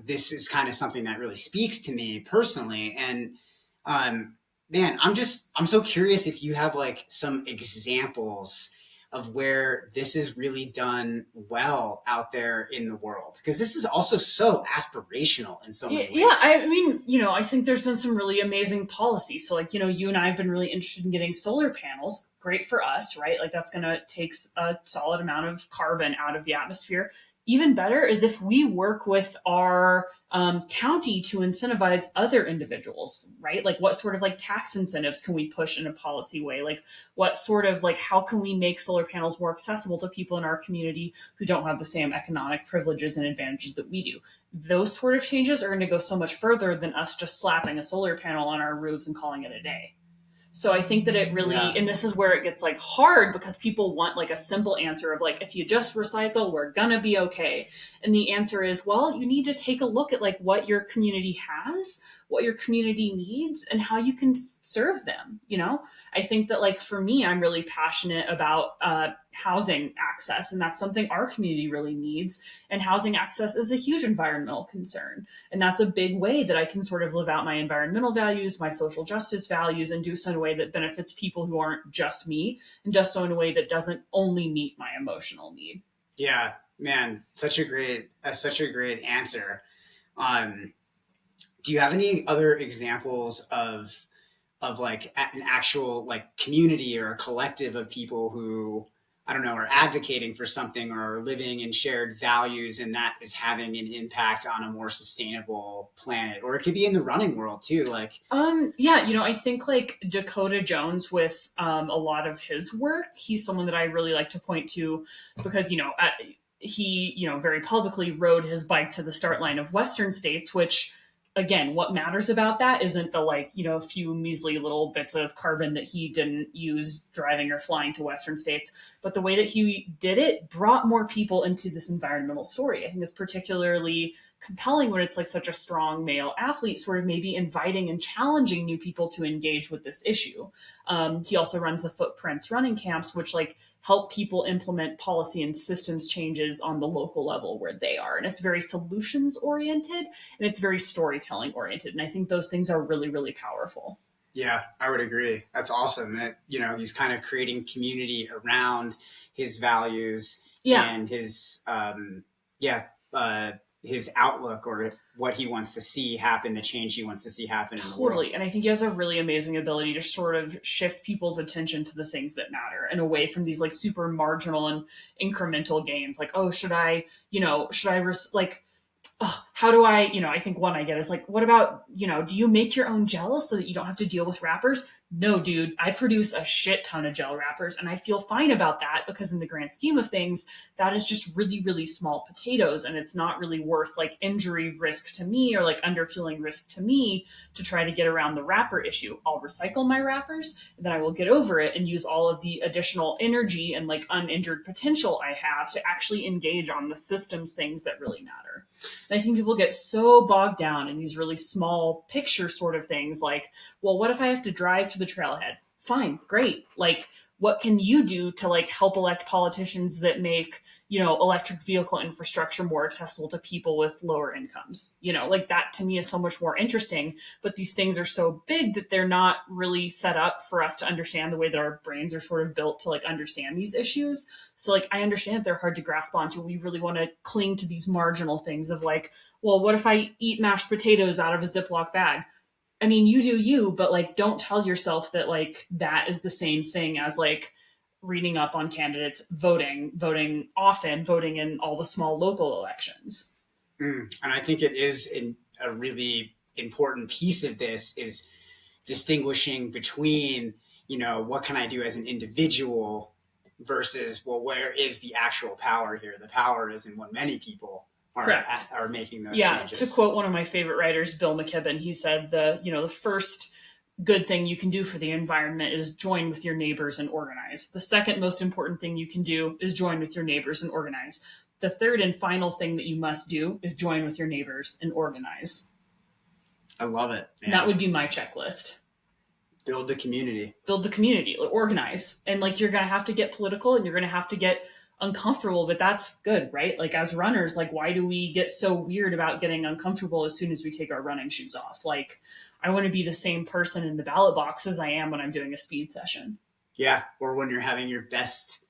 this is kind of something that really speaks to me personally. And man, I'm so curious if you have like some examples of where this is really done well out there in the world, because this is also so aspirational in so many ways. Yeah, I mean, I think there's been some really amazing policy. So like, you and I have been really interested in getting solar panels. Great for us, right? Like that's going to take a solid amount of carbon out of the atmosphere. even better is if we work with our county to incentivize other individuals, right? Like what sort of like tax incentives can we push in a policy way? Like what sort of like, how can we make solar panels more accessible to people in our community who don't have the same economic privileges and advantages that we do? Those sort of changes are going to go so much further than us just slapping a solar panel on our roofs and calling it a day. So I think that it really, and this is where it gets like hard because people want like a simple answer of like, if you just recycle, we're going to be okay. And the answer is, well, you need to take a look at like what your community has, what your community needs, and how you can serve them. You know, I think that like for me, I'm really passionate about housing access, and that's something our community really needs. And housing access is a huge environmental concern. And that's a big way that I can sort of live out my environmental values, my social justice values, and do so in a way that benefits people who aren't just me, and just so in a way that doesn't only meet my emotional need. Yeah, man, such a great answer. Do you have any other examples of like an actual like community or a collective of people who, I don't know, are advocating for something or are living in shared values, and that is having an impact on a more sustainable planet? Or it could be in the running world too. Like, yeah, you know, I think like Dakota Jones with a lot of his work, he's someone that I really like to point to because, you know, he, you know, very publicly rode his bike to the start line of Western states, which again, what matters about that isn't the like, you know, a few measly little bits of carbon that he didn't use driving or flying to Western states, but the way that he did it brought more people into this environmental story. I think it's particularly compelling when it's like such a strong male athlete sort of maybe inviting and challenging new people to engage with this issue. He also runs the Footprints running camps, which like help people implement policy and systems changes on the local level where they are. And it's very solutions oriented and it's very storytelling oriented. And I think those things are really, really powerful. Yeah, I would agree. That's awesome. You know, he's kind of creating community around his values and his, his outlook or what he wants to see happen, the change he wants to see happen in the world. And I think he has a really amazing ability to sort of shift people's attention to the things that matter and away from these like super marginal and incremental gains. Like, oh, how do I, you know, I think one I get is like, what about, you know, do you make your own gels so that you don't have to deal with wrappers? No, dude, I produce a shit ton of gel wrappers and I feel fine about that because in the grand scheme of things, that is just really, really small potatoes. And it's not really worth like injury risk to me or like underfueling risk to me to try to get around the wrapper issue. I'll recycle my wrappers and then I will get over it and use all of the additional energy and like uninjured potential I have to actually engage on the systems things that really matter. And I think people get so bogged down in these really small picture sort of things like, well, what if I have to drive to the trailhead? Fine, great. Like, what can you do to like help elect politicians that make, you know, electric vehicle infrastructure more accessible to people with lower incomes? You know, like that to me is so much more interesting, but these things are so big that they're not really set up for us to understand the way that our brains are sort of built to like understand these issues. So like, I understand that they're hard to grasp onto. We really want to cling to these marginal things of like, well, what if I eat mashed potatoes out of a Ziploc bag? I mean, you do you, but like, don't tell yourself that like that is the same thing as like reading up on candidates, voting often, voting in all the small local elections. And I think it is a really important piece of this is distinguishing between, you know, what can I do as an individual versus, well, where is the actual power here? The power is in what many people are making those changes. To quote one of my favorite writers, Bill McKibben, he said the first good thing you can do for the environment is join with your neighbors and organize. The second most important thing you can do is join with your neighbors and organize. The third and final thing that you must do is join with your neighbors and organize. I love it. Man. That would be my checklist. Build the community, organize. And like, you're going to have to get political and you're going to have to get uncomfortable, but that's good, right? Like as runners, like why do we get so weird about getting uncomfortable as soon as we take our running shoes off? Like I want to be the same person in the ballot box as I am when I'm doing a speed session. Yeah. Or when you're having your best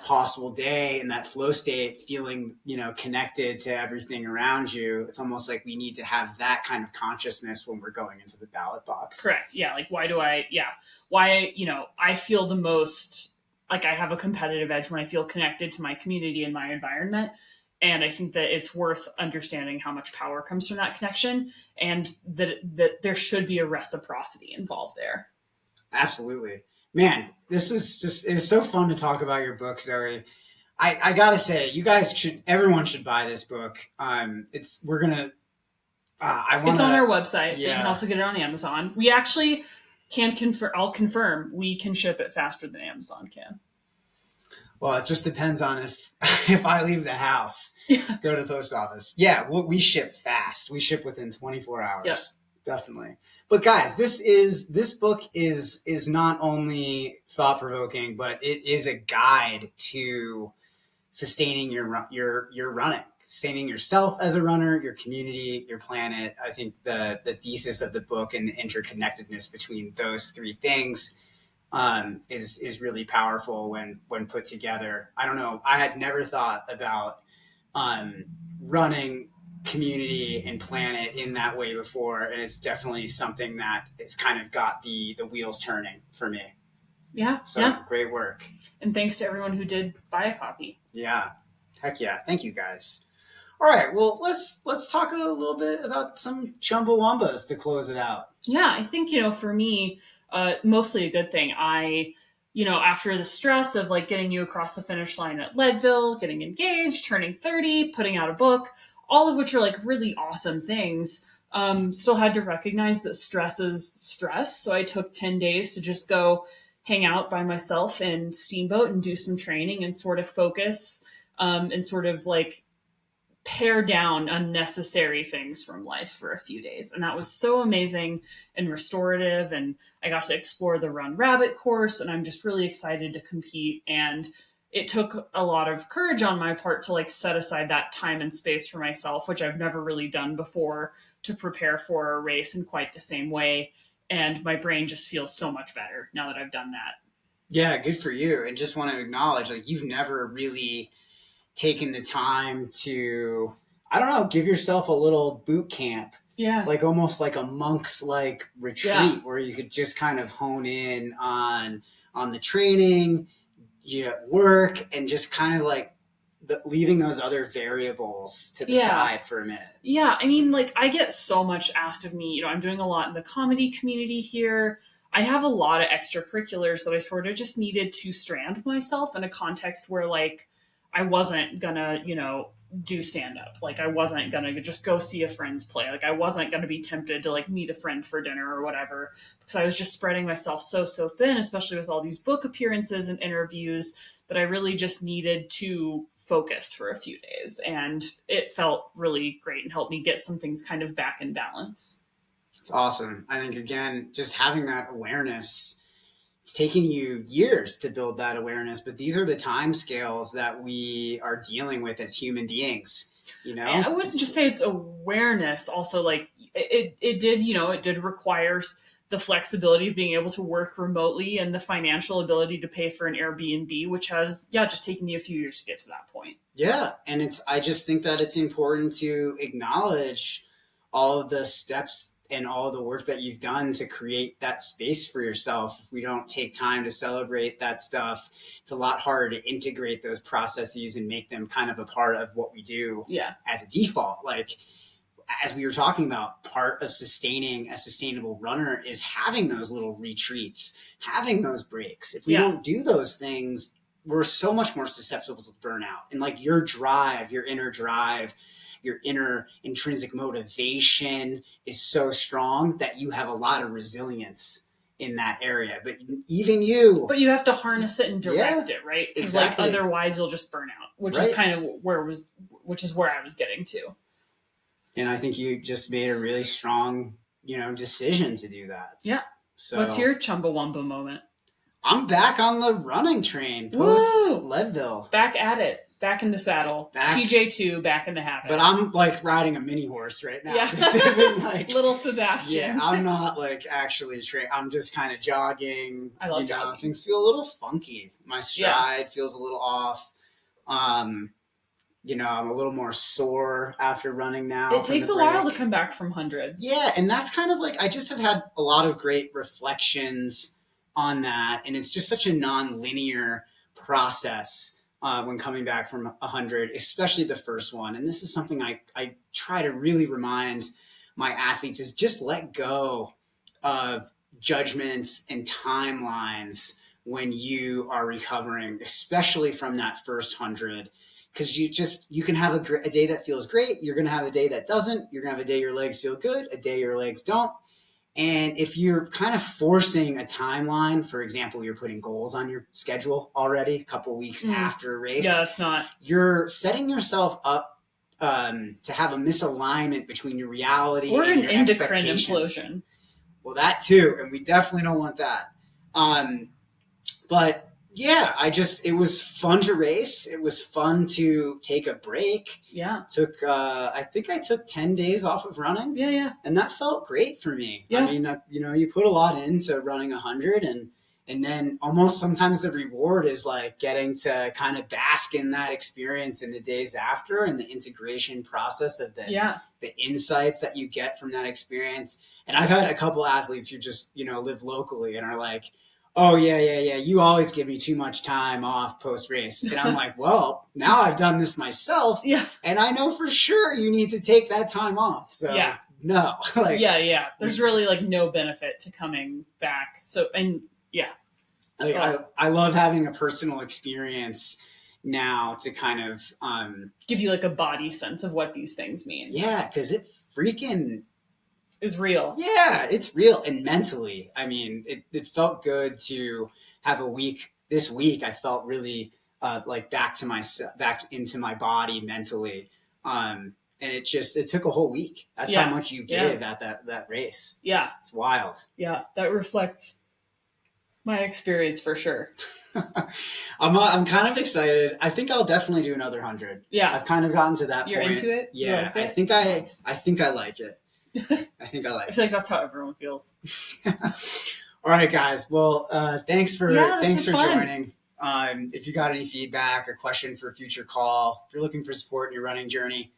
possible day in that flow state, feeling, you know, connected to everything around you. It's almost like we need to have that kind of consciousness when we're going into the ballot box. Correct. Yeah. Like why, you know, I feel the most like I have a competitive edge when I feel connected to my community and my environment. And I think that it's worth understanding how much power comes from that connection, and that there should be a reciprocity involved there. Absolutely. Man, this is just, it's so fun to talk about your book, Zoe. I gotta say, everyone should buy this book. It's on our website. Yeah. You can also get it on Amazon. We actually can confirm. I'll confirm we can ship it faster than Amazon can. Well, it just depends on if I leave the house, go to the post office. Yeah, we ship fast. We ship within 24 hours. Yep. Definitely. But guys, this book is not only thought-provoking, but it is a guide to sustaining your running, sustaining yourself as a runner, your community, your planet. I think the thesis of the book and the interconnectedness between those three things is really powerful when put together. I don't know. I had never thought about running, community, and planet in that way before, and it's definitely something that has kind of got the wheels turning for me. Yeah. So yeah. Great work. And thanks to everyone who did buy a copy. Yeah. Heck yeah. Thank you guys. All right. Well, let's talk a little bit about some Chumbawambas to close it out. Yeah. I think, for me, mostly a good thing. After the stress of like getting you across the finish line at Leadville, getting engaged, turning 30, putting out a book, all of which are like really awesome things, still had to recognize that stress is stress. So I took 10 days to just go hang out by myself in Steamboat and do some training and sort of focus and sort of like pare down unnecessary things from life for a few days. And that was so amazing and restorative. And I got to explore the Run Rabbit course, and I'm just really excited to compete. And it took a lot of courage on my part to like set aside that time and space for myself, which I've never really done before, to prepare for a race in quite the same way. And my brain just feels so much better now that I've done that. Yeah, good for you. And just want to acknowledge, like, you've never really taken the time to, I don't know, give yourself a little boot camp. Yeah. Like almost like a monk's like retreat where you could just kind of hone in on the training, work, and just kind of like leaving those other variables to the side for a minute. Yeah. I mean, like, I get so much asked of me. I'm doing a lot in the comedy community here. I have a lot of extracurriculars that I sort of just needed to strand myself in a context where, like, I wasn't gonna, do stand up. Like, I wasn't gonna just go see a friend's play. Like, I wasn't gonna be tempted to like meet a friend for dinner or whatever, because I was just spreading myself so thin, especially with all these book appearances and interviews, that I really just needed to focus for a few days. And it felt really great and helped me get some things kind of back in balance. It's awesome. I think, again, just having that awareness, it's taken you years to build that awareness, but these are the time scales that we are dealing with as human beings. And I wouldn't just say it's awareness. Also, like, it did require the flexibility of being able to work remotely and the financial ability to pay for an Airbnb, which has, just taken me a few years to get to that point. Yeah. And I just think that it's important to acknowledge all of the steps and all the work that you've done to create that space for yourself. If we don't take time to celebrate that stuff, it's a lot harder to integrate those processes and make them kind of a part of what we do as a default. Like, as we were talking about, part of sustaining a sustainable runner is having those little retreats, having those breaks. If we don't do those things, we're so much more susceptible to burnout. And like your inner drive, your inner intrinsic motivation is so strong that you have a lot of resilience in that area. But you have to harness it and direct it, right? Because like otherwise you'll just burn out, which is kind of where I was getting to. And I think you just made a really strong, decision to do that. Yeah. So what's your Chumbawamba moment? I'm back on the running train post Leadville. Back at it. Back in the saddle. TJ2, back in the habit. But I'm like riding a mini horse right now. Yeah. This isn't like little Sebastian. Yeah, I'm not like actually I'm just kind of jogging. I love jogging. Things feel a little funky. My stride feels a little off. I'm a little more sore after running now. It takes a while to come back from hundreds. Yeah, and that's kind of like, I just have had a lot of great reflections on that, and it's just such a non-linear process when coming back from 100, especially the first one. And this is something I try to really remind my athletes is just let go of judgments and timelines when you are recovering, especially from that first 100. Because you can have a day that feels great. You're going to have a day that doesn't. You're going to have a day your legs feel good, a day your legs don't. And if you're kind of forcing a timeline, for example, you're putting goals on your schedule already a couple of weeks after a race. Yeah, that's not. You're setting yourself up to have a misalignment between your reality or and an your endocrine expectations. implosion. Well, that too, and we definitely don't want that. But yeah, it was fun to race. It was fun to take a break. Yeah. I think I took 10 days off of running. Yeah. And that felt great for me. Yeah. I mean, you put a lot into running 100 and then almost sometimes the reward is like getting to kind of bask in that experience in the days after and the integration process of the insights that you get from that experience. And I've had a couple athletes who just, live locally and are like, oh, yeah. You always give me too much time off post-race. And I'm like, well, now I've done this myself. Yeah. And I know for sure you need to take that time off. So no. There's really no benefit to coming back. So, and yeah. I love having a personal experience now to kind of give you a body sense of what these things mean. Yeah, because it freaking is real. Yeah, it's real. And mentally, I mean, it felt good to have a week. This week, I felt really back into my body mentally. And it took a whole week. That's how much you give at that race. Yeah. It's wild. Yeah, that reflects my experience for sure. I'm kind of excited. I think I'll definitely do another 100. Yeah. I've kind of gotten to that You're point. into it? Yeah. I think I like it. I think I like it. I feel like that's how everyone feels. All right, guys. Well, thanks for joining. If you got any feedback or question for a future call, if you're looking for support in your running journey,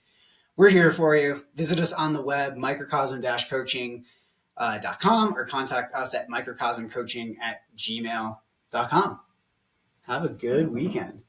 we're here for you. Visit us on the web, microcosm-coaching.com, or contact us at microcosmcoaching@gmail.com. Have a good weekend.